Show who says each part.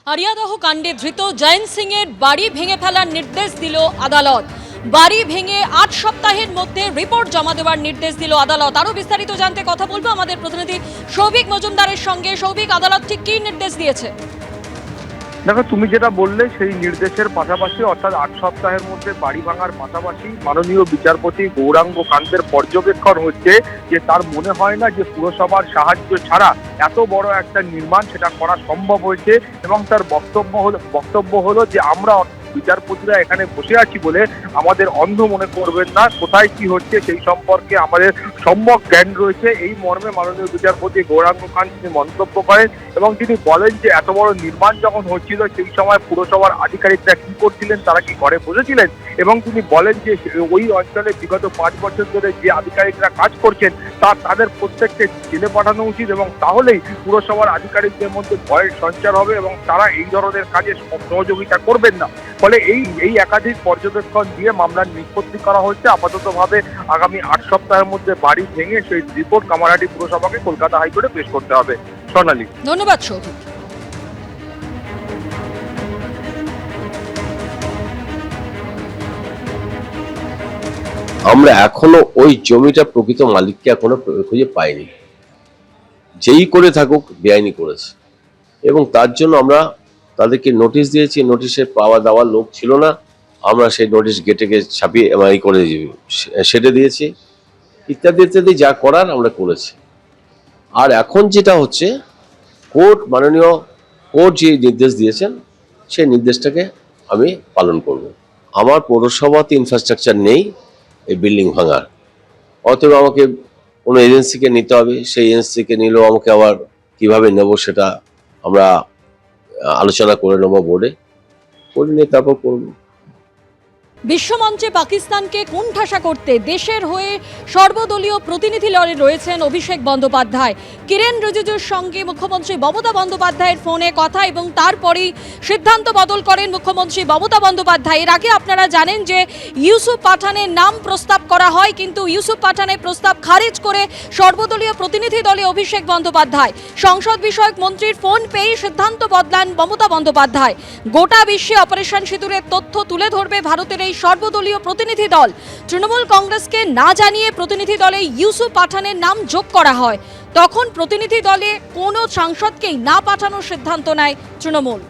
Speaker 1: আরিয়াদহ কাণ্ডে ধৃত জয়ন্ত সিং এর বাড়ি ভেঙে ফেলার নির্দেশ দিল আদালত। বাড়ি ভেঙে ৮ সপ্তাহের মধ্যে রিপোর্ট জমা দেওয়ার নির্দেশ দিল আদালত। আরো বিস্তারিত জানতে কথা বলবো আমাদের প্রতিনিধি সৌভিক মজুমদারের সঙ্গে। সৌভিক, আদালত ঠিক কি নির্দেশ দিয়েছে?
Speaker 2: দেখো, তুমি যেটা বললে সেই নির্দেশের পাশাপাশি অর্থাৎ ৮ সপ্তাহের মধ্যে বাড়ি ভাঙার পাশাপাশি মাননীয় বিচারপতি গৌরাঙ্গ কান্তের পর্যবেক্ষণ হচ্ছে যে তার মনে হয় না যে পুরসভার সাহায্য ছাড়া এত বড় একটা নির্মাণ সেটা করা সম্ভব হয়েছে। এবং তার বক্তব্য হলো যে আমরা বিচারপতিরা এখানে বসে আছি বলে আমাদের অন্ধ মনে করবেন না, কোথায় কি হচ্ছে সেই সম্পর্কে আমাদের সম্যক জ্ঞান রয়েছে। এই মর্মে মাননীয় বিচারপতি গৌরাঙ্গ কান্ত তিনি মন্তব্য করেন এবং তিনি বলেন যে এত বড় নির্মাণ যখন হচ্ছিল সেই সময় পুরসভার আধিকারিকরা কি করছিলেন, তারা কি ঘরে বসেছিলেন। এবং তিনি বলেন যে ওই অঞ্চলে বিগত 5 বছর ধরে যে আধিকারিকরা কাজ করছেন তাদের প্রত্যেককে জেলে পাঠানো উচিত এবং তাহলেই পুরসভার আধিকারিকদের মধ্যে ভয়ের সঞ্চার হবে এবং তারা এই ধরনের কাজে সহযোগিতা করবেন না। ফলে এই একাধিক পর্যবেক্ষণ দিয়ে মামলার নিষ্পত্তি করা হচ্ছে। আপাততভাবে আগামী ৮ সপ্তাহের মধ্যে বাড়ি ভেঙে সেই রিপোর্ট কামারহাটি পুরসভাকে কলকাতা হাইকোর্টে পেশ করতে হবে। সোনালী,
Speaker 1: ধন্যবাদ সৌভিক।
Speaker 3: আমরা এখনো ওই জমিটা প্রকৃত মালিককে এখনো খুঁজে পাইনি। যেই করে থাকুক বেআইনি করেছে এবং তার জন্য আমরা তাদেরকে নোটিশ দিয়েছি। নোটিশে পাওয়া দেওয়ার লোক ছিল না, আমরা সেই নোটিশ গেটে ছাপিয়ে করে সেটে দিয়েছি। ইত্যাদি ইত্যাদি যা করার আমরা করেছি। আর এখন যেটা হচ্ছে মাননীয় কোর্ট যে নির্দেশ দিয়েছেন সেই নির্দেশটাকে আমি পালন করব। আমার পৌরসভাতে ইনফ্রাস্ট্রাকচার নেই এই বিল্ডিং ভাঙার, অতএব আমাকে কোনো এজেন্সিকে নিতে হবে। সেই এজেন্সিকে নিলেও আমাকে আবার কিভাবে নেব সেটা আমরা আলোচনা করে নেবো, বোর্ডে করে নিয়ে তারপর করবো।
Speaker 1: বিশ্বমঞ্চে পাকিস্তানকে কোণঠাসা করতে দেশের হয়ে সর্বদলীয় প্রতিনিধি দলে রয়েছেন অভিষেক বন্দ্যোপাধ্যায়। কিরেন রিজিজুর সঙ্গে মুখ্যমন্ত্রী মমতা বন্দ্যোপাধ্যায়ের ফোনে কথা এবং তারপরেই সিদ্ধান্ত বদল করেন মুখ্যমন্ত্রী মমতা বন্দ্যোপাধ্যায়। এর আগে আপনারা জানেন যে ইউসুফ পাঠানের নাম প্রস্তাব করা হয়, কিন্তু ইউসুফ পাঠানের প্রস্তাব খারিজ করে সর্বদলীয় প্রতিনিধি দলে অভিষেক বন্দ্যোপাধ্যায়। সংসদ বিষয়ক মন্ত্রীর ফোন পেয়ে সিদ্ধান্ত বদলান মমতা বন্দ্যোপাধ্যায়। গোটা বিশ্বে অপারেশন সিঁদুরের তথ্য তুলে ধরবে ভারতের এই সর্বদলীয় প্রতিনিধি দল। তৃণমূল কংগ্রেসকে না জানিয়ে প্রতিনিধি দলে ইউসুফ পাঠানের নাম যোগ করা হয়। তখন প্রতিনিধি দলে কোনো সাংসদকেই না পাঠানোর সিদ্ধান্ত নেয় তৃণমূল।